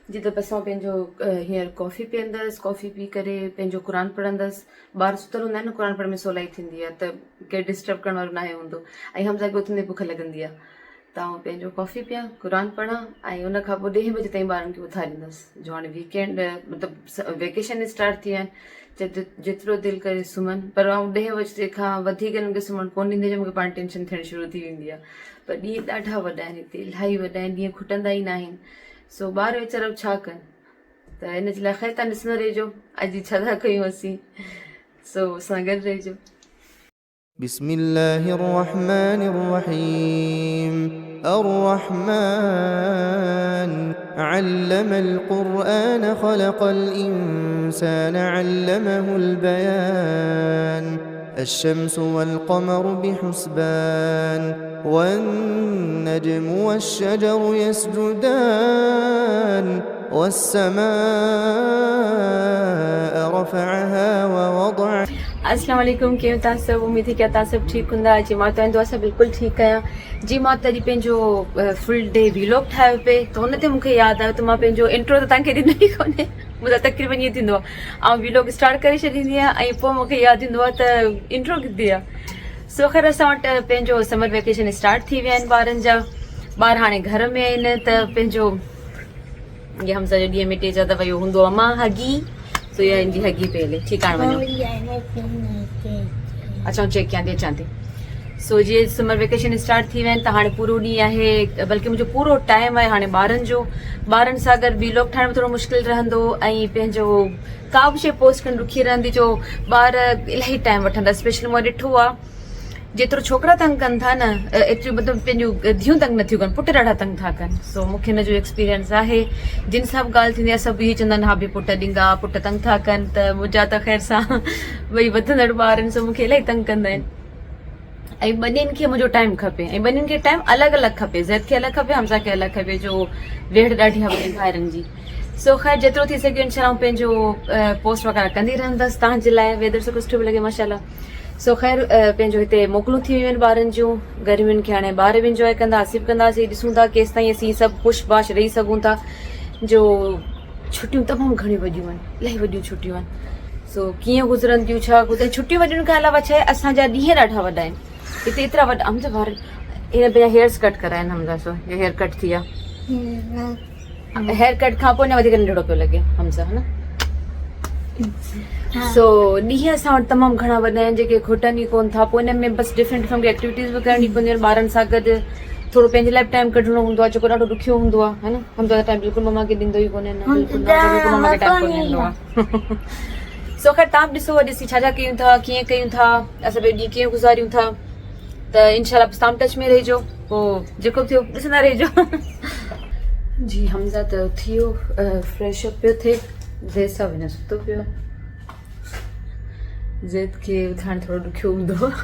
जी त असां पंहिंजो हींअर कॉफ़ी पीअंदसि, कॉफ़ी पी करे पंहिंजो क़ुर पढ़ंदसि। ॿार सुतल हूंदा आहिनि न, क़ुर पढ़ण में सवलाई थींदी आहे, त केरु डिस्टर्ब करण वारो न आहे हूंदो। ऐं हमज़ा उथंदे बुख लॻंदी आहे, त आउं पंहिंजो कॉफ़ी पियां, क़ुर पढ़ां, ऐं उन खां पोइ 10 बजे ताईं ॿारनि खे उथारींदसि। जो हाणे वीकेंड मतिलबु वेकेशन स्टार्ट थी विया आहिनि, जेतिरो दिलि करे सुम्हनि, पर आउं 10 बजे खां वधीक हिननि खे सुम्हणु कोन ॾींदी आहियां। मूंखे पाण टेंशन थियणु शुरू थी वेंदी आहे। पर ॾींहं ॾाढा वॾा आहिनि हिते, इलाही वॾा आहिनि, ॾींहं खुटंदा ई न आहिनि। सो ॿार वीचारा छा कनि, त हिन जे लाइ ख़ैर तव्हां ॾिसंदा रहिजो अॼु जी छा था कयूं असीं। सो असां गॾु रहिजो। بسم الله الرحمن الرحيم الرحمن علم القرآن خلق الإنسان علمه البيان الشمس والقمر بحسبان والنجم والشجر يسجدان والسماء رفعها ووضع अस्सलाम वालेकुम, कीअं तव्हां सभु? उमेद थी कि तव्हां सभु ठीकु हूंदा। जी मां तव्हां दुआ सां बिल्कुलु ठीकु आहियां। जी मां तॾहिं पंहिंजो फुल डे वीलॉग ठाहियो पिए, त हुन ते मूंखे यादि आयो त मां पंहिंजो इंट्रो त तव्हांखे ॾिनो ई कोन्हे। मुंहिंजा तक़रीबन ईअं थींदो आहे, ऐं वीलॉग स्टार्ट करे छॾींदी आहियां ऐं पोइ मूंखे यादि ईंदो आहे त इंट्रो किथे आहे। सो ख़ैर असां वटि पंहिंजो समर वेकेशन स्टार्ट थी विया आहिनि ॿारनि जा। ॿार हाणे घर में आहिनि, त पंहिंजो इहे हमसा जो ॾींहं में 3-4 दफ़ा इहो हूंदो आहे मां हगी, सो इहा हिनजी हगी पहले ठीकु आहे वञो। अच्छा चेक कयां थी, अचां थी। सो जीअं समर वेकेशन स्टार्ट थी विया आहिनि, त हाणे पूरो ॾींहुं आहे, बल्कि मुंहिंजो पूरो टाइम आहे हाणे ॿारनि जो। ॿारनि सां गॾु वीलॉग ठाहिण में थोरो मुश्किल रहंदो, ऐं पंहिंजो का बि शइ पोस्ट करणु ॾुखी रहंदी, जो ॿार इलाही टाइम वठंदा। स्पेशली मां ॾिठो आहे जेतिरो छोकिरा तंग कनि था न, एतिरियूं मतिलबु पंहिंजूं धीअरूं तंग नथियूं कनि, पुट ॾाढा तंग था कनि। सो मूंखे हिन जो एक्सपीरियंस आहे। जिन सां बि ॻाल्हि थींदी आहे सभु इहे चवंदा आहिनि हा बि पुट ॾींगा, पुट तंग था कनि। त मुंहिंजा त ख़ैर सां भई वधंदड़ ॿार आहिनि, सो मूंखे इलाही तंग कंदा आहिनि। ऐं ॿनिनि खे मुंहिंजो टाइम खपे, ऐं ॿनिनि खे टाइम अलॻि अलॻि खपे। ज़ैद खे अलॻि खपे, हमज़ा खे अलॻि खपे, जो वेड़ ॾाढी आहे ॿिनि भाइरनि जी। सो ख़ैर जेतिरो थी सघे इंशाल्लाह पंहिंजो पोस्ट वग़ैरह कंदी रहंदसि तव्हांजे लाइ। वेदर सां कुझु बि लॻे माशाल्लाह। सो ख़ैर पंहिंजो हिते मोकलूं थी वियूं आहिनि ॿारनि जूं। गर्मियुनि खे हाणे ॿार बि इंजॉय कंदा, असीं बि कंदासीं। ॾिसूं था केसि ताईं असीं सभु ख़ुशि बाश रही सघूं था। जो छुटियूं तमामु घणियूं वॾियूं आहिनि, इलाही वॾियूं छुटियूं आहिनि। सो कीअं गुज़रंदियूं, छा गुज़रनि छुटियूं वॾियुनि खां अलावा छा आहे, असांजा ॾींहं ॾाढा वॾा आहिनि हिते, एतिरा वॾा। हमज़ा ॿार हिन पंहिंजा हेयर्स कट कराइनि। हमज़ा सो हेयर कट थी आहे, हेयर कट खां पोइ अञा वधीक नंढड़ो पियो लॻे हमज़ा, है न। सो ॾींहं असां वटि तमामु घणा वॾा आहिनि, जेके खुटनि ई कोन था। पोइ हिन में बसि डिफरेंट क़िस्म जी एक्टिविटीज़ बि करणी पवंदियूं आहिनि ॿारनि सां गॾु। थोरो पंहिंजे लाइ टाइम कढणो हूंदो आहे, जेको ॾाढो ॾुखियो हूंदो आहे, है न। हमज़ा त टाइम बिल्कुलु मम्मा खे ॾींदो ई कोन्हे, न बिल्कुलु न, बिल्कुलु मम्मा खे टाइम कोन ॾींदो आहे। सो ख़ैर तव्हां बि ॾिसो अॼु असीं छा छा कयूं था, कीअं कयूं था, असां ॿियो ॾींहुं कीअं गुज़ारियूं था। त इंशाल्लाह तव्हां टच में रहिजो, पोइ जेको थियो ॾिसंदा रहिजो। जी हमज़ा त थी वियो फ्रेश अप पियो थिए, ज़ैद सां वञा सुतो पियो। ज़ैद खे उथाइणु थोरो ॾुखियो हूंदो आहे,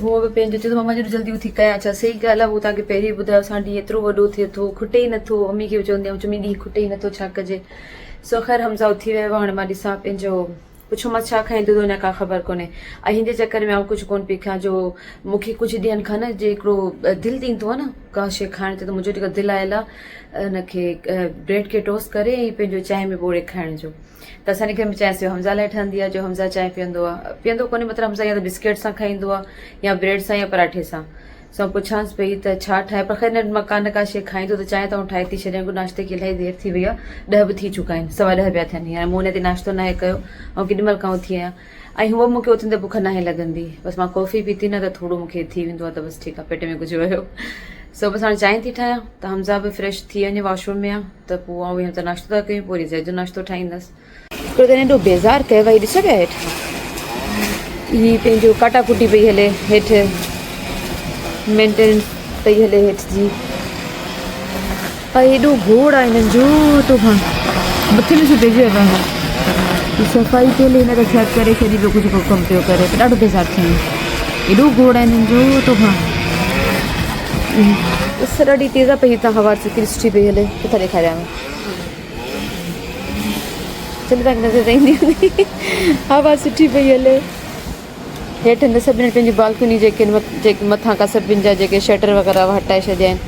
हूअं बि पंहिंजो चए थो मम्मा जॾहिं जल्दी उथी कयां। अच्छा सही ॻाल्हि आहे, उहो तव्हांखे पहिरीं ॿुधायो। असां ॾींहुं एतिरो वॾो थिए थो, खुटे ई नथो। मम्मी खे बि चवंदी आहियां चुमी ॾींहुं खुटे ई नथो, छा कजे। सो ख़ैर हमज़ा उथी वियो आहे। हाणे मां ॾिसां पंहिंजो पुछोमांसि छा खाईंदो, त अञा का ख़बर कोन्हे। ऐं हिन जे चकर में आउं कुझु कोन पई खायां, जो मूंखे कुझु ॾींहंनि खां न जे हिकिड़ो दिलि थींदो आहे न का शइ खाइण ते, त मुंहिंजो जेका दिलि आयल आहे हिनखे ब्रेड खे टोस्ट करे ऐं पंहिंजो चांहि में ॿोड़े खाइण जो। त असांजे घर में चांहि सिर्फ़ु हमज़ा लाइ ठहंदी आहे, जो हमज़ा चांहि पीअंदो आहे। पीअंदो कोन्हे मतिलबु हमज़ा या त बिस्किट सां खाईंदो आहे, या ब्रेड सां, या पराठे सां। सो पुछांसि पई त छा ठाहे, पर ख़ैर न का शइ खाईंदो त चांहि त ठाहे थी छॾियां। नाश्ते खे इलाही देरि थी वई आहे, 10 बि थी चुका आहिनि, 10:15 पिया थियनि। हाणे मूं हिन ते नाश्तो न आहे कयो, ऐं केॾीमहिल खां उथी आहियां। ऐं हूअ मूंखे उथंदे बुख न आहे लॻंदी, बसि मां कॉफ़ी पीती न त थोरो मूंखे थी वेंदो आहे, त बसि ठीकु आहे, पेट में कुझु वियो। सो बसि हाणे चांहि थी ठाहियां, त हमज़ा बि फ्रेश थी वञे, वॉशरूम में आहे, त पोइ आउं वेहम त नाश्तो था कयूं, पोइ वरी ज़ैद जो नाश्तो ठाहींदसि। हिकिड़ो त एॾो बेज़ार कयो आहे, ॾिसो पिया हेठि हीअ पंहिंजो काटा कुटी पई हले, हेठि मेंटेनेंस पई हले हेठि जी। ऐं एॾो गोड़ आहे हिननि जो, तो मथे में छो पइजी वियो आहे। सफ़ाई थियल हिन त चेक करे छॾी, ॿियो कुझु कमु पियो करे, त ॾाढो बेज़ार थियनि। एॾो गोड़ आहे हिननि जो, तो उस ॾाढी तेज़ आहे पई, हितां हवा केॾी सुठी पई हले। किथां ॾेखारियांव, चल तव्हांखे नज़र ईंदी हूंदी, हवा सुठी पई हले। हेठि न सभिनी पंहिंजी बालकनी जेके मथां का सभिनि जा जेके शटर वग़ैरह हटाए छॾिया आहिनि,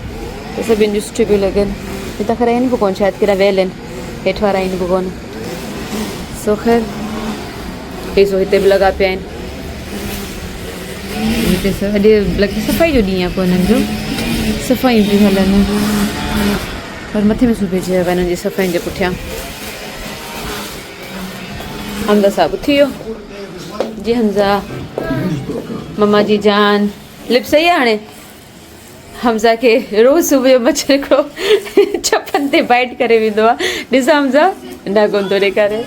त सभिनि जूं सुठी पियूं लॻनि। हितां खरा आहिनि भॻवान शायदि कहिड़ा वियल आहिनि हेठि वारा आहिनि भॻवान सो ख़ैर ॾिसो हिते बि लॻा पिया आहिनि हिते अॼु लॻी सफ़ाई जो ॾींहुं आहे पोइ हिननि जो सफ़ाई थी हलनि और मथे में सूर पइजी वियो आहे हिननि जी सफ़ाइनि जे पुठियां हमज़ा साहब उथी वियो जी हमज़ा मम्मा जी जान लिप सही आहे हाणे हमज़ा खे रोज़ सुबुह जो मच्छर हिकिड़ो छपनि ते बाइट करे वेंदो आहे ॾिस हमज़ा न कोन थो ॾेखारे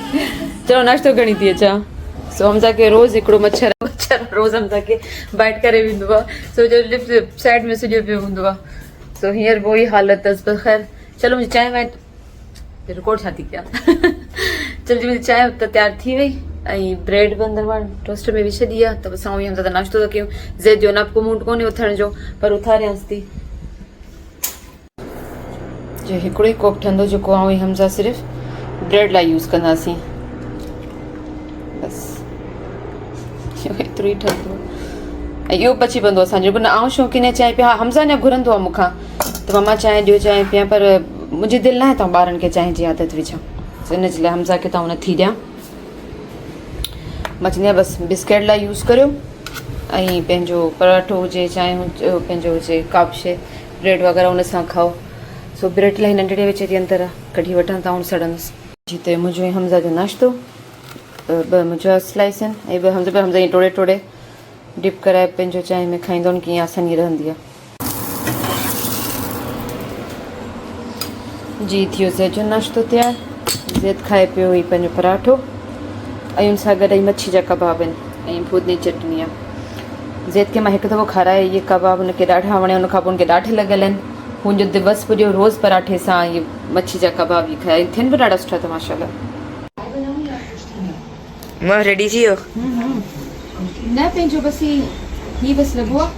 चलो नाश्तो खणी थी अचां सो हमज़ा खे रोज़ हिकिड़ो मच्छर रोज़ हमज़ा खे बाइट करे वेंदो आहे सो जो लिप साइड में सुॼो पियो हूंदो आहे सो हींअर वो ई हालत अथसि पर ख़ैर चलो मुंहिंजी चांहि वांहि रिकॉर्ड छा थी कयां चलो जी मुंहिंजी चांहि त तयारु थी वई ऐं ब्रेड बि अंदरि मां टोस्ट में विझी छॾी आहे त असां उहो हमज़ा त नाश्तो था कयूं ज़ैद जो न को मूड कोन्हे उथण जो पर उथारियांसि थी जो हिकिड़ो ई कोप ठहंदो जेको आउं हमज़ा सिर्फ़ु ब्रेड लाइ यूज़ कंदासीं बसि एतिरो ई ठहंदो ऐं इहो बची पवंदो असांजो न आउं शौक़ीन आहे चांहि पिया हा हमज़ा अञा घुरंदो आहे मूंखां त मम्मा चांहि ॾियो चांहि पिया पर मुंहिंजी दिलि न आहे त ॿारनि खे चांहि जी आदत विझां इन जे लाइ हमज़ा खे त न थी ॾियां मां चवंदी आहियां बसि बिस्किट लाइ यूज़ करियो ऐं पंहिंजो पराठो हुजे चांहि हुजे पंहिंजो हुजे का बि शइ ब्रेड वग़ैरह हुन सां खाओ सो ब्रेड लाइ नंढड़े विच जे अंदरि कढी वठां त आउं सड़ंदसि जिते मुंहिंजो ऐं हमज़ा जो नाश्तो ॿ मुंहिंजा स्लाइस आहिनि ऐं ॿ हमज़ा ईअं टोड़े टोड़े डिप कराए पंहिंजो चांहि में खाईंदो आहिनि कीअं आसानी रहंदी आहे जी थियो ज़ैद जो नाश्तो तयारु ज़ैद खाए पियो ई पंहिंजो पराठो ऐं हुन सां गॾु ई मच्छी जा कबाब आहिनि ऐं फूदनी चटनी आहे ज़ैद खे मां हिकु दफ़ो खाराए इहे कबाब हुनखे ॾाढा वणिया हुनखां पोइ हुनखे ॾाढे लॻियल आहिनि मुंहिंजो दिवस पुॼियो रोज़ पराठे सां इहे मच्छी जा कबाब ई खाया थियनि बि ॾाढा सुठा अथव माशाल्लाह मां रेडी थी वियो न पंहिंजो बसि ही बसि लॻो आहे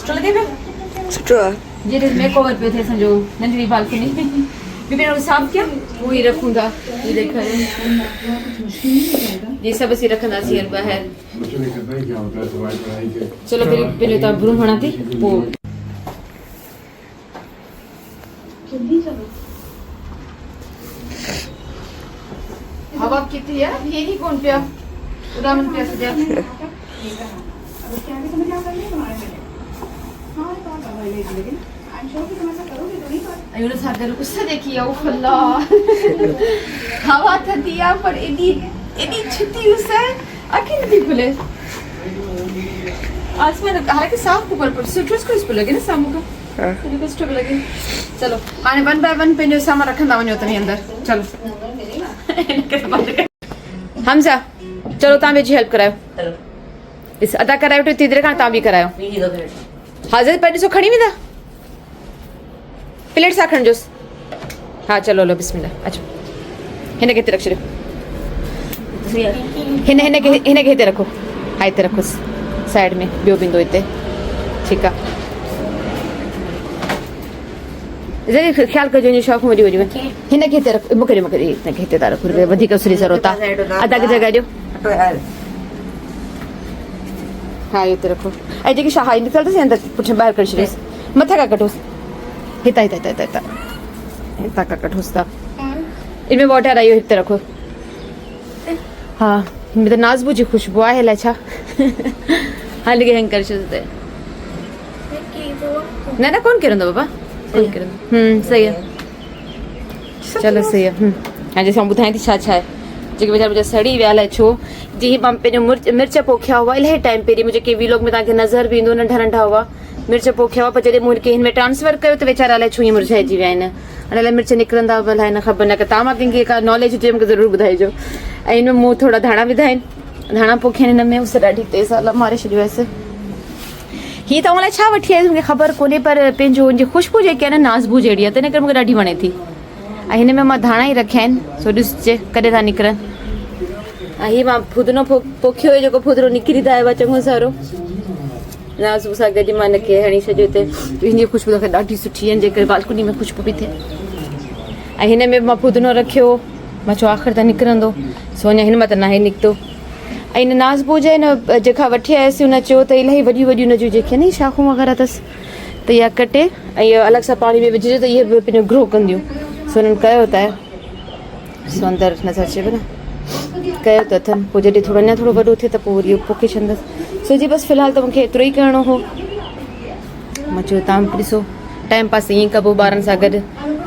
सुठो लॻे पियो सुठो आहे जॾहिं मेक ओवर पियो थिए असांजो नंढड़ी बालकनी बि पहिरियों साफ़ कया उहो ई रखूं था ये सभु असीं रखंदासीं ॿाहिरि चलो पहिरियों तव्हां ब्रूम हणां थी पोइ हवा कितनी है ये ही कौन पिया उड़ान पिया सजा अयुन सागर उससे देखिए ओ अल्लाह हवा था दिया पर एडी छुट्टी उससे आखिर नहीं खुले आसमान हालांकि साफ ऊपर पर सिट्रस को इस पे लगे ना सामू का रिक्वेस्ट पे लगे चलो आने वन बाय वन पे जो सामान रखंदा वञो तनी अंदर चलो हमज़ा चलो तव्हां वेझी हेल्प करायो इस अदा करायो तो तीदरे खां तव्हां बि करायो हाज़िर पर ॾिसो खणी वेंदा प्लेट सां खणिजोसि हा चलो लो बिस्मिल्लाह अचो हिनखे हिते रखी छॾियो हिनखे हिते रखो हा हिते रखोसि साइड में ॿियो बिंदो हिते ठीकु आहे ज़रूरु ख़्यालु कजो हिन शौक़ वॾी वॾी हिनखे हिते रखो मूंखे हिनखे हिते था रखो वधीक उसरी ज़रूरत आहे अदा खे जॻह ॾियो हा हिते रखो ऐं जेकी छा निकिरंदसि अंदरि पुठियां ॿाहिरि करे छॾियोसि मथां खां कटोसि हितां हितां खां कटोसि था इनमें वॉटर आई हिते रखो हा हिन में त नाज़बू जी ख़ुशबू आहे अलाए छा हाली हैंग करे छॾियो न कोन किरंदो बाबा सही आहे चलो सही आहे हाणे जैसे ॿुधायां थी छा आहे जेके वीचारा मुंहिंजा सड़ी विया अलाए छो जीअं मां पंहिंजो मिर्च पोखिया हुआ इलाही टाइम पहिरीं मुंहिंजे कंहिं व्लॉग में तव्हांखे नज़र बि ईंदो नंढा नंढा हुआ मिर्च पोखिया हुआ पर जॾहिं मूंखे हिन में ट्रांसफर कयो त वीचारा अलाए छो ईअं मुरझाइजी विया आहिनि हाणे अलाए मिर्च निकिरंदा बि अलाए न ख़बर न की तव्हां मां कंहिंखे का नॉलेज हुजे मूंखे ज़रूरु ॿुधाइजो ऐं हिन में मूं थोरा धाणा विधा आहिनि धाणा पोखिया आहिनि हिन में उस ॾाढी तेज़ आहे मारे छॾियो आहे हीअ त अलाए छा वठी आई मूंखे ख़बर कोन्हे पर पंहिंजो हुनजी ख़ुशबू जेकी आहे न नाज़बू जहिड़ी आहे त इन करे मूंखे ॾाढी वणे थी ऐं हिन में मां धाणा ई रखिया आहिनि सो ॾिसजे कॾहिं था निकिरनि ऐं हीअ मां फुदनो पोखियो हुयो जेको फुदरो निकिरी त आयो आहे चङो सारो नाज़बू सां गॾु मां हिनखे हणी छॾियो हिते हिनजी ख़ुशबू तव्हांखे ॾाढी सुठी आहिनि जेकरे बालकनी में ख़ुशबू बि थिए ऐं हिन में मां फुदनो रखियो मां चयो आख़िर त निकिरंदो सो अञा हिन मां त नाहे निकितो ऐं हिन नाज़बू जे हिन जेका वठी आयसि हुन चयो त इलाही वॾियूं वॾियूं हुनजूं जेके न शाखूं वग़ैरह अथसि त इहा कटे ऐं इहो अलॻि सां पाणी में विझिजे त इहे बि पंहिंजो ग्रो कंदियूं। सो हुननि कयो त आहे सो अंदरि नथो अचेव न, कयो त अथनि। पोइ जॾहिं थोरो अञा थोरो वॾो थिए त पोइ वरी इहो पोखे छॾंदसि। सो जी बसि फ़िलहालु त मूंखे एतिरो ई करिणो हो। मां चयो तव्हां बि ॾिसो टाइम पास ईअं कबो ॿारनि सां गॾु,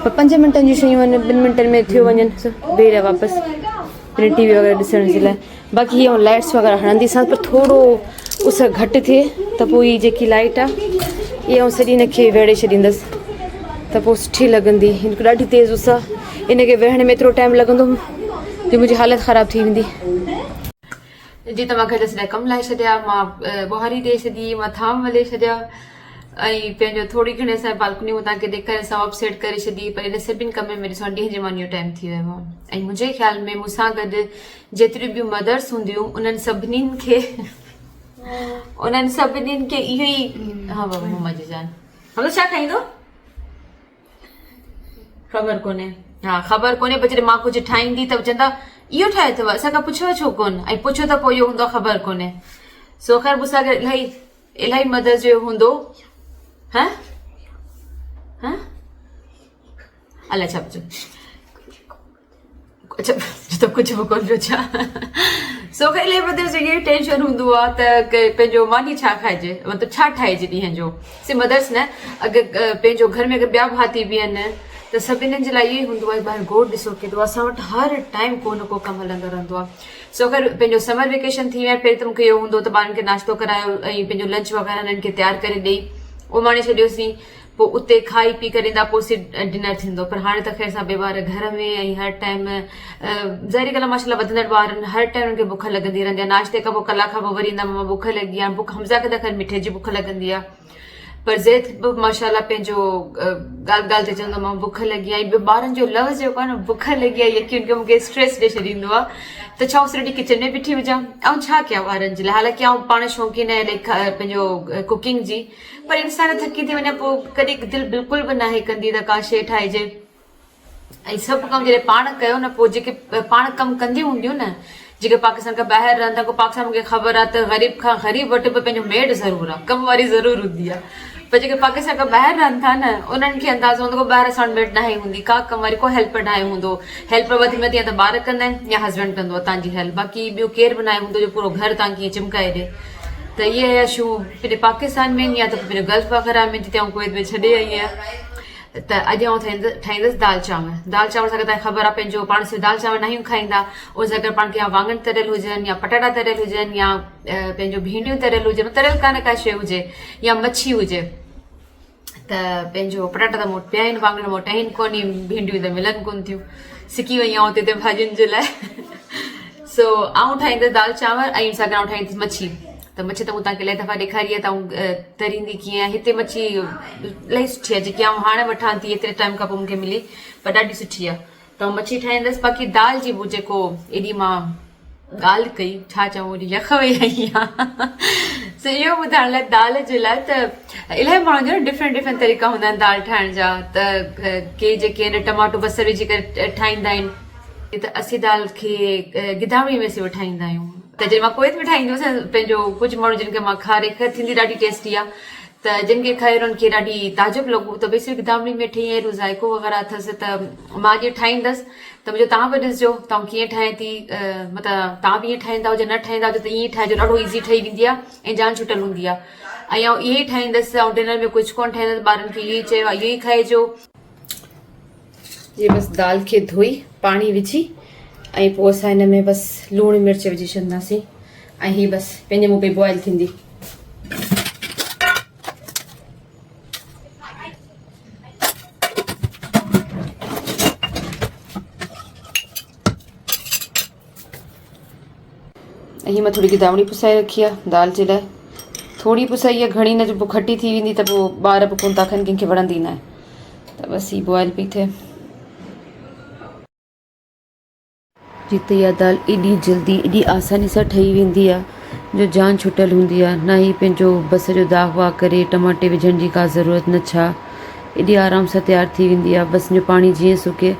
पर 5 मिंटनि जी शयूं आहिनि, 2 मिंटनि में थियो वञनि। सो वेही रहिया वापसि पंहिंजी टी वी वग़ैरह ॾिसण जे लाइ। बाक़ी इहो लाइट्स वग़ैरह हणंदीसां पर थोरो उस घटि थिए त पोइ हीअ जेकी लाइट आहे इहा आउं सॼी हिनखे वेड़े छॾींदसि त पोइ सुठी लॻंदी। हिनखे ॾाढी तेज़ उस आहे, इनखे वेहण में एतिरो टाइम लॻंदो जो मुंहिंजी हालत ख़राबु थी वेंदी। जी त मां घर जा सॼा कम लाहे छॾिया, मां ॿुहारी ॾेई छॾी, मां थाम वले छॾिया ऐं पंहिंजो थोरी घणी असां बालकनियूं तव्हांखे ॾेखारे सां ऑफ सेट करे छॾी। पर इन सभिनि कम में ॾिसो ॾींहं जो मानी जो टाइम थी वियो आहे। ऐं मुंहिंजे ख़्याल में मूंसां गॾु जेतिरियूं ॿियूं मदर्स हूंदियूं उन्हनि सभिनीनि खे इहो ई हा बाबा मम्मा जी जान हलो छा खाईंदो ख़बर कोन्हे। हा ख़बर कोन्हे, पर जॾहिं मां कुझु ठाहींदी त चवंदा इहो ठाहे अथव, असांखां पुछो छो कोन, ऐं पुछो त पोइ इहो हूंदो आहे ख़बर कोन्हे। सो ख़ैर मूंसां गॾु इलाही मदर्स जो हूंदो हा हा अलाए छा पुछो, अच्छा त कुझु बि कोन पियो छा। सो ख़ैर इलाही मदर्स जो इहो टेंशन हूंदो आहे त पंहिंजो मानी छा खाइजे, मतिलबु छा ठाहिजे ॾींहं जो। सिर्फ़ु मदर्स न, अगरि पंहिंजो घर में अगरि ॿिया भाती बि आहिनि त सभिनीनि जे लाइ इहो ई हूंदो आहे ॿाहिरि गोड़ ॾिसो केॾो, असां वटि हर टाइम को न को कमु हलंदो रहंदो आहे। सो ख़ैर पंहिंजो समर वेकेशन थी विया पहिरीं त मूंखे इहो हूंदो त ॿारनि खे नाश्तो करायो ऐं पंहिंजो लंच वग़ैरह हिननि खे तयारु करे ॾेई उमाणे छॾियोसीं। पोइ उते खाई पी करे ईंदा, पोइ डिनर थींदो। पर हाणे त ख़ैर सां ॿिए ॿार घर में ऐं हर टाइम ज़ाहिरी ॻाल्हि आहे माशाल्लाह वधंदड़ ॿार आहिनि, हर टाइम उनखे बुख लॻंदी रहंदी आहे। नाश्ते खां पोइ कलाक खां पोइ वरी ईंदा मम्मा बुख लॻी आहे, बुख हमज़ा खे त ख़ैर मिठे जी बुख लॻंदी आहे, पर ज़ैद बि माशाल्लाह पंहिंजो ॻाल्हि ॻाल्हि ते चवंदो मां बुख लॻी आहे। ॿियो ॿारनि जो लफ़्ज़ जेको आहे न बुख लॻी आहे, यकीन कयो मूंखे स्ट्रेस ॾेई छॾींदो आहे त छा सॼी किचन में बीठी हुजां ऐं छा कयां ॿारनि जे लाइ। हालांकि आउं पाण शौक़ीन आहे पंहिंजो कुकिंग जी, पर इंसान थकी थी वञे पोइ कॾहिं दिलि बिल्कुलु बि नाहे कंदी त का शइ ठाहिजे। ऐं सभु कमु जॾहिं पाण कयो न, पोइ जेके पाण कमु कंदियूं हूंदियूं न, जेके पाकिस्तान खां ॿाहिरि रहनि था, को पाकिस्तान मूंखे ख़बर आहे त ग़रीब खां ग़रीब वटि बि पंहिंजो मेड ज़रूरु आहे, कमु वारी ज़रूरु हूंदी आहे। पर जेके पाकिस्तान खां ॿाहिरि रहनि था न उन्हनि खे अंदाज़ो हूंदो को ॿाहिरि असां मेड नाहे हूंदी, का कमु वारी को हेल्पर नाहे हूंदो। हेल्पर वधी वधी या त ॿार कंदा आहिनि या हस्बैंड कंदो आहे तव्हांजी हेल्प, बाक़ी ॿियो केरु बि नाहे हूंदो जो पूरो घर तव्हां कीअं चिमकाए ॾे। त इहे शयूं पंहिंजे पाकिस्तान में या त पंहिंजो गल्फ वग़ैरह में जिते आउं कुवैत में छॾे आई आहियां। त अॼु आउं ठाहींदसि दाल चांवर। दाल चांवर सां तव्हांखे ख़बर आहे पंहिंजो पाण सिर्फ़ु दाल चांवर न खाईंदा, उन सां गॾु पाण खे या वाङण तरियल हुजनि या पटाटा तरियल हुजनि या पंहिंजो भींडियूं तरियल हुजनि, तरियल कान का शइ हुजे या मच्छी हुजे। त पंहिंजो पटाटा त मूं वटि पिया आहिनि, वाङण मूं वटि आहिनि कोन, भींडियूं त मिलनि कोन थियूं, सिकी वई आहियां हुते भाॼियुनि जे लाइ। सो आउं ठाहींदसि दाल चांवर ऐं सां गॾु आउं ठाहींदसि मच्छी। त मच्छी त मूं तव्हांखे इलाही दफ़ा ॾेखारी आहे त आउं तरींदी कीअं आहे। हिते मच्छी इलाही सुठी आहे जेकी आउं हाणे वठां थी, एतिरे टाइम खां पोइ मूंखे मिली, पर ॾाढी सुठी आहे। त आउं मच्छी ठाहींदसि। बाक़ी दाल जी जेको एॾी मां ॻाल्हि कई, छा चवां ओॾी यख वेई आई आहे। सो इहो ॿुधाइण लाइ दाल जे लाइ त इलाही माण्हुनि जो डिफरेंट तरीक़ा हूंदा आहिनि दाल ठाहिण जा। त के जेके आहिनि टमाटो बसर विझी करे ठाहींदा आहिनि, त असीं दाल खे गिदामड़ी में सिर्फ़ु ठाहींदा आहियूं। त जॾहिं मां कुवैत में ठाहींदी हुअसि पंहिंजो कुझु माण्हू जिन खे मां खारे थींदी ॾाढी टेस्टी आहे, त जिन खे खाए उन्हनि खे ॾाढी ताजुब लॻो त भई सिर्फ़ु गिदामड़ी में ठही ऐं ज़ाइको वग़ैरह अथसि। त मां अॼु ठाहींदसि त मुंहिंजो तव्हां बि ॾिसजो तव्हां कीअं ठाहे थी, मतिलबु तव्हां बि ईअं ठाहींदा हुजो, न ठाहींदा हुजो त ईअं ठाहिजो, ॾाढो ईज़ी ठही वेंदी आहे ऐं जान छुटल हूंदी आहे। ऐं आउं इहे ई ठाहींदसि, ऐं डिनर में कुझु कोन ठाहींदसि, ॿारनि खे इहो ई चयो आहे इहो ई खाइजो। ये बसि दाल खे धोई पाणी विझी ऐं पोइ असां हिन में बसि लूणु मिर्च विझी छॾींदासीं ऐं हीअ बसि पंहिंजे मुंहुं पे बॉइल थींदी। ऐं हीअ मां थोरी गिदामड़ी पुसाए रखी आहे दाल जे लाइ, थोरी पुसाई आहे, घणी न जो पोइ खटी थी वेंदी त पोइ ॿार बि कोन था खाइनि, कंहिंखे वणंदी न आहे। त बसि हीअ बॉइल पई थिए। जिते इहा दाल एॾी जल्दी एॾी आसानी सां ठही वेंदी आहे जो जान छुटल हूंदी आहे, न ई पंहिंजो बसर जो दाग वाग करे टमाटे विझण जी का ज़रूरत न, छा एॾी आराम सां तयारु थी वेंदी आहे। बसि जो पाणी जीअं सुके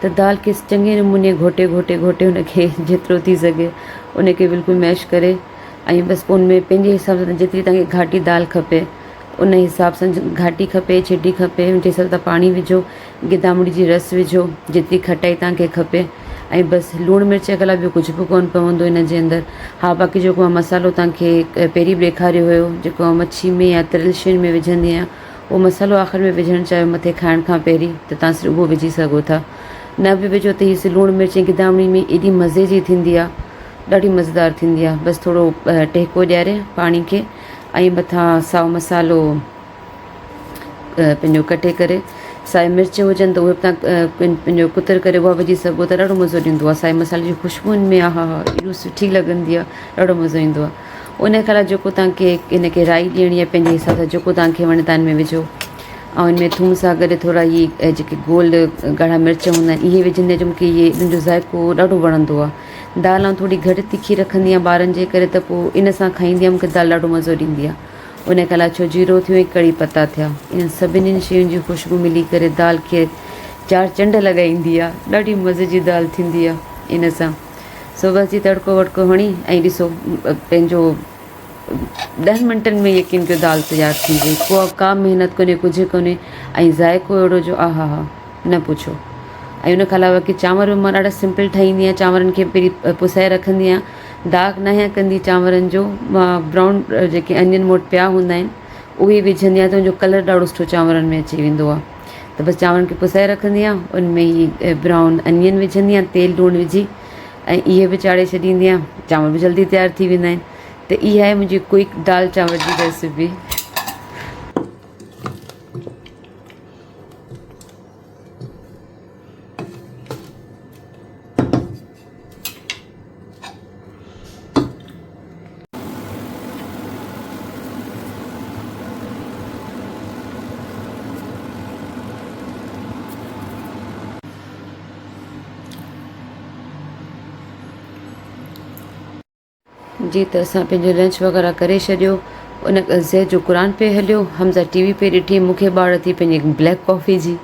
त दाल खे चङे नमूने घोटे हुनखे जेतिरो थी सघे उनखे बिल्कुलु मैश करे ऐं बसि पोइ उनमें पंहिंजे हिसाब सां जेतिरी तव्हांखे घाटी दाल खपे उन हिसाब सां घाटी खपे छिटी खपे उन हिसाब सां पाणी विझो, गिदामिड़ी जी रस विझो जेतिरी खटाई तव्हांखे खपे ऐं बसि लूणु मिर्च अलावा ॿियो कुझु बि कोन्ह पवंदो हिन जे अंदरि। हा बाक़ी जेको मां मसालो तव्हांखे पहिरीं बि ॾेखारियो हुयो जेको मां मच्छी में या तरियल शयुनि में विझंदी आहियां उहो मसालो आख़िर में विझणु चाहियो मथे खाइण खां पहिरीं त तव्हां सिर्फ़ु उहो विझी सघो था, न बि विझो त हीअ लूणु मिर्च ऐं गिदामिड़ी में एॾी मज़े जी थींदी आहे, ॾाढी मज़ेदार थींदी आहे। बसि थोरो टहिको ॾियारे पाणी खे ऐं मथां साओ मसालो पंहिंजो कटे करे, साई मिर्च हुजनि त उहे बि तव्हां पंहिंजो कुतर करे उहा विझी सघो त ॾाढो मज़ो ॾींदो आहे। साई मसाले जी ख़ुशबू में हा हा एॾो सुठी लॻंदी आहे, ॾाढो मज़ो ईंदो आहे। उन खां अलावा जेको तव्हांखे इनखे राई ॾियणी आहे पंहिंजे हिसाब सां जेको तव्हांखे वणे तव्हां में विझो ऐं हिनमें थूम सां गॾु थोरा इहे जेके गोल ॻाढ़ा मिर्च हूंदा आहिनि इहे विझंदी आहियां जो मूंखे इहे इन्हनि जो ज़ाइक़ो ॾाढो वणंदो आहे। दाल आउं थोरी घटि तिखी रखंदी आहियां ॿारनि जे करे त पोइ इन सां खाईंदी आहियां, मूंखे दाल ॾाढो मज़ो ॾींदी आहे। उन खां अलावा छो जीरो थियो ऐं कढ़ी पता थिया, इन सभिनीनि शयुनि जी ख़ुशबू मिली करे दाल खे चारि चंड लॻाईंदी आहे, ॾाढी मज़े जी दाल थींदी आहे इन सां। सो बसि तड़को वड़को हणी ऐं ॾिसो पंहिंजो 10 मिंटनि में यकीन कयो दाल तयारु थी वई, का महिनत कोन्हे कुझु कोन्हे ऐं ज़ाइक़ो अहिड़ो जो हा हा न पुछो। ऐं उन खां अलावा की चांवर मां ॾाढा सिंपल ठाहींदी आहियां, चांवरनि खे पहिरीं पुसाए रखंदी आहियां, दाग न आहे कंदी चांवरनि जो, मां ब्राउन जेके अनियन मूं वटि पिया हूंदा आहिनि उहे विझंदी आहियां त उनजो कलर ॾाढो सुठो चांवरनि में अची वेंदो आहे। त बसि चांवरनि खे पुसाए रखंदी आहियां, उनमें ई ब्राउन अनियन विझंदी आहियां, तेल लूणु विझी ऐं इहे बि चाढ़े छॾींदी आहियां, चांवर बि जल्दी तयारु थी वेंदा आहिनि। त इहा आहे मुंहिंजी क्विक दाल चांवर जी रेसिपी। जी त असां पंहिंजो लंच वग़ैरह करे छॾियो, उन ज़ैद जो क़ुर पे हलियो, हमज़ा टीवी पे ॾिठी, मूंखे ॿार थी पंहिंजी ब्लैक कॉफ़ी जी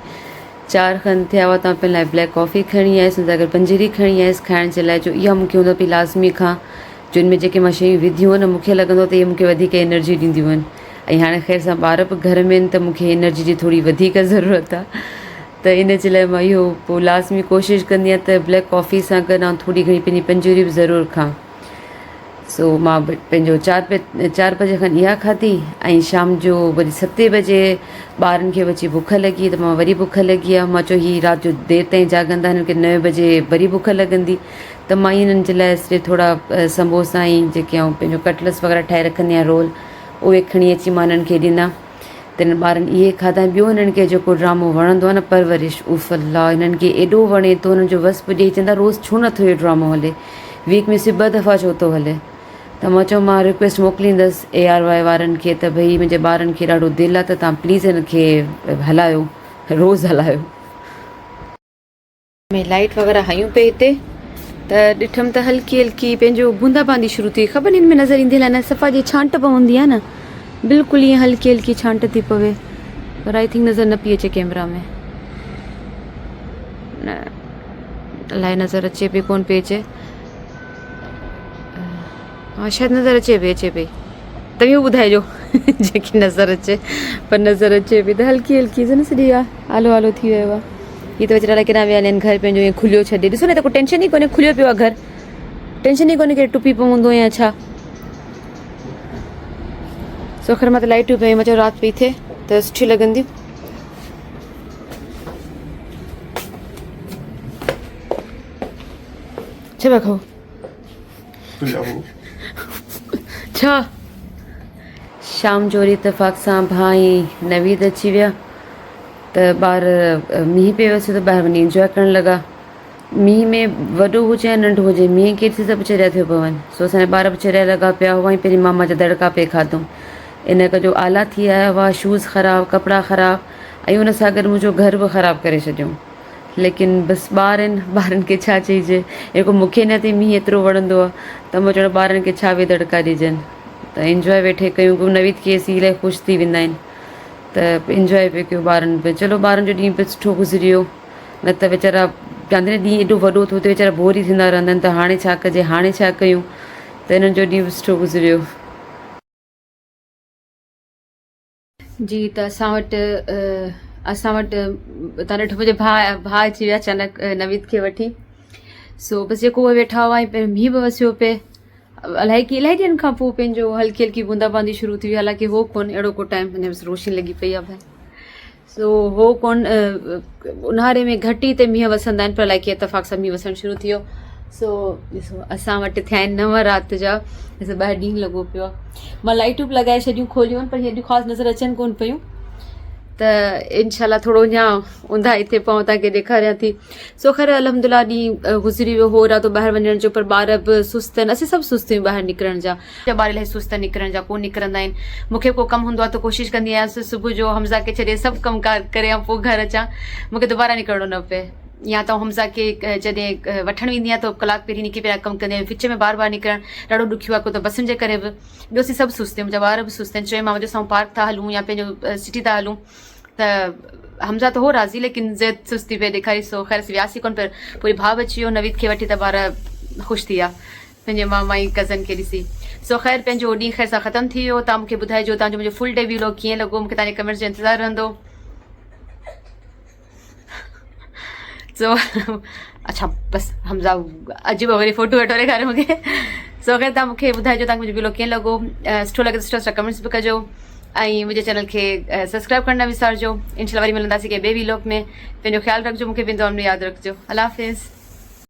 4 खनि थिया हुआ, तव्हां पंहिंजे लाइ ब्लैक कॉफ़ी खणी आयसि, हुन सां गॾु पंजीरी खणी आयसि खाइण जे लाइ, जो इहा मूंखे हूंदो पई लाज़मी खां, जो इनमें जेके मां शयूं विधियूं आहिनि मूंखे लॻंदो त इहे मूंखे वधीक एनर्जी ॾींदियूं आहिनि। ऐं हाणे ख़ैर सां ॿार बि घर में आहिनि त मूंखे एनर्जी जी थोरी वधीक ज़रूरत आहे, त इन जे लाइ मां इहो पोइ लाज़मी कोशिशि कंदी आहियां त ब्लैक कॉफ़ी सां गॾु ऐं थोरी घणी पंहिंजी पंजीरी बि ज़रूरु खां। सो मां पंहिंजो 4 बजे खनि इहा खाधी ऐं शाम जो वरी 7 बजे ॿारनि खे बची बुख लॻी त मां वरी बुख लॻी आहे, मां चयो हीअ राति जो देरि ताईं जाॻंदा हिननि खे 9 बजे वरी बुख लॻंदी, त मां हिननि जे लाइ सिर्फ़ु थोरा समोसा ऐं जेके आउं पंहिंजो कटलस वग़ैरह ठाहे रखंदी आहियां रोल, उहे खणी अची मां हिननि खे ॾिना त हिननि ॿारनि इहे खाधा। ॿियो हिननि खे जेको ड्रामो वणंदो आहे न परवरिश, उफ़ अल्लाह हिननि खे एॾो वणे थो, हुननि जो वस पुॼे, चवंदा रोज़ु छो नथो इहो ड्रामो हले, वीक में सिर्फ़ु 2 दफ़ा छो थो हले। त मां चयो मां रिक्वेस्ट मोकिलींदसि ARY वारनि खे त भई मुंहिंजे ॿारनि खे ॾाढो दिलि आहे त तव्हां प्लीज़ हिन खे हलायो, रोज़ु हलायो। में लाइट वग़ैरह हयूं पे हिते त ॾिठमि त हल्की हल्की पंहिंजो बूंदा बांदी शुरू थी, ख़बर हिन में नज़र ईंदी आहे न, सफ़ा जी छांट पवंदी आहे न, बिल्कुलु ईअं हल्की हल्की छांट थी पवे, पर आई थिंक नज़र न पई अचे कैमरा में, न अलाए नज़र अचे पई कोन पई अचे, हा शायदि नज़र अचे पई तव्हां ॿुधाइजो जेकी नज़र अचे, पर नज़र अचे पई त हल्की हल्की न सॼी आहे आलो आलो थी वियो आहे। हीअ त वीचारा केॾा विया आहिनि घर पंहिंजो ईअं खुलियो छॾे, ॾिसो न त कोई टेंशन ई कोन्हे, खुलियो पियो आहे घर, टेंशन ई कोन्हे की टुपी पवंदो या छा। सोखर मां त लाइटूं पई, मां चयो राति पई थिए त सुठी लॻंदियूं। छा खाओ छा शाम जो वरी इतफ़ाक़ सां भाई नवीद अची विया त ॿार मींहुं पियो अचे त ॿाहिरि वञी इंजॉय करणु लॻा, मींहं में वॾो हुजे या नंढो हुजे मींहं केतिरी सभु चरिया थियो पवनि। सो असांजा ॿार बि चरिया लॻा पिया हुआ ऐं पहिरीं मामा जा दड़का पे खाधऊं, इन करे जो आला थी आया हुआ, शूज़ ख़राबु, कपिड़ा ख़राबु ऐं हुन सां गॾु मुंहिंजो घर बि ख़राबु करे छॾियऊं। लेकिन बसि ॿार आहिनि, ॿारनि खे छा चइजे, जेको मूंखे न ते मींहुं एतिरो वणंदो आहे त मां चवणो ॿारनि खे छा बि दड़का ॾिजनि, त इंजॉय वेठे कयूं। नवीद खे असीं इलाही ख़ुशि थी वेंदा आहिनि त इंजॉय पियो कयो ॿारनि बि, चलो ॿारनि जो ॾींहुं बि सुठो गुज़रियो, न त वीचारा चवंदा आहिनि ॾींहुं एॾो वॾो थियो त वीचारा बोर ई थींदा रहंदा आहिनि त हाणे छा कजे, हाणे छा कयूं, त हिननि जो ॾींहुं बि सुठो गुज़रियो। जी त असां वटि तव्हां ॾिठो मुंहिंजे भाउ अची विया अचानक नवीद खे वठी। सो बसि जेको उहे वेठा हुआ ऐं पहिरियों मींहुं बि वसियो पिए, इलाही ॾींहंनि खां पोइ पंहिंजो हल्की हल्की बूंदा बांदी शुरू थी हुई, हालांकि हो कोन अहिड़ो को टाइम अञा बसि रोशनी लॻी पई आहे भाई। सो हो कोन ऊन्हारे में घटि ई ते मींहं वसंदा आहिनि, पर अलाए कीअं इतफ़ाक़ सां मींहुं वसणु शुरू थी वियो। सो ॾिसो असां वटि थिया आहिनि 9 राति जा, ॾिसो ॿाहिरि ॾींहुं लॻो पियो आहे। मां लाइटूं बि लॻाए छॾियूं, खोलियूं आहिनि, पर हीअ एॾियूं ख़ासि नज़र अचनि कोन पियूं। त इनशाला थोरो अञा ऊंधा हिते पाऊं तव्हांखे ॾेखारियां थी। सो ख़ैर अलहमदिल्ला ॾींहुं गुज़री वियो हो, राति ॿाहिरि वञण जो, पर ॿार बि सुस्त आहिनि, असीं सभु सुस्त आहियूं ॿाहिरि निकिरण जा। ॿार इलाही सुस्त निकिरण जा, कोन निकिरंदा आहिनि। मूंखे को कमु हूंदो आहे त कोशिशि कंदी आहियां सुबुह जो हमज़ा खे छॾे सभु कमकार करे ऐं पोइ घर अचां, मूंखे दुबारा निकिरणो न पए। या त हमज़ा खे जॾहिं वठणु वेंदी आहियां त कलाकु पहिरीं निकिरी पहिरियां कमु कंदी आहियां, विच में बार बार निकिरणु ॾाढो ॾुखियो आहे, को त बसुनि जे करे बि। ॿियो असीं सभु सुस्त आहियूं, मुंहिंजा ॿार बि सुस्त आहिनि। चयो मां वजह सां पार्क था हलूं या पंहिंजो सिटी था हलूं, त हमज़ा त हो राज़ी, लेकिन ज़िद सुस्ती पे ॾेखारी। सो ख़ैर असीं वियासीं कोन, पर पूरी भाउ अची वियो नवीद खे वठी, त ॿार ख़ुशि थी विया पंहिंजे मामा ऐं कज़न खे ॾिसी। सो ख़ैर पंहिंजो ॾींहुं ख़ैर सां ख़तमु थी वियो। तव्हां मूंखे ॿुधाइजो तव्हांजो मुंहिंजो फुल डे व्लॉग कीअं लॻो, मूंखे तव्हांजे कमेंट्स जो इंतज़ारु रहंदो। सो अच्छा बसि हमज़ा अॼु वरी फ़ोटो वेठो ॾेखारे मूंखे। सो ख़ैर तव्हां मूंखे ॿुधाइजो तव्हांखे मुंहिंजो व्लॉग कीअं लॻो, सुठो लॻे त सुठा कमेंट्स बि कजो ऐं मुंहिंजे चैनल खे सब्सक्राइब करणु न विसारिजो। इनशाला वरी मिलंदासीं कंहिं ॿिए व्लॉग में। पंहिंजो ख़्यालु रखिजो, मूंखे पंहिंजो यादि रखिजो। अल्लाह हाफ़िज़।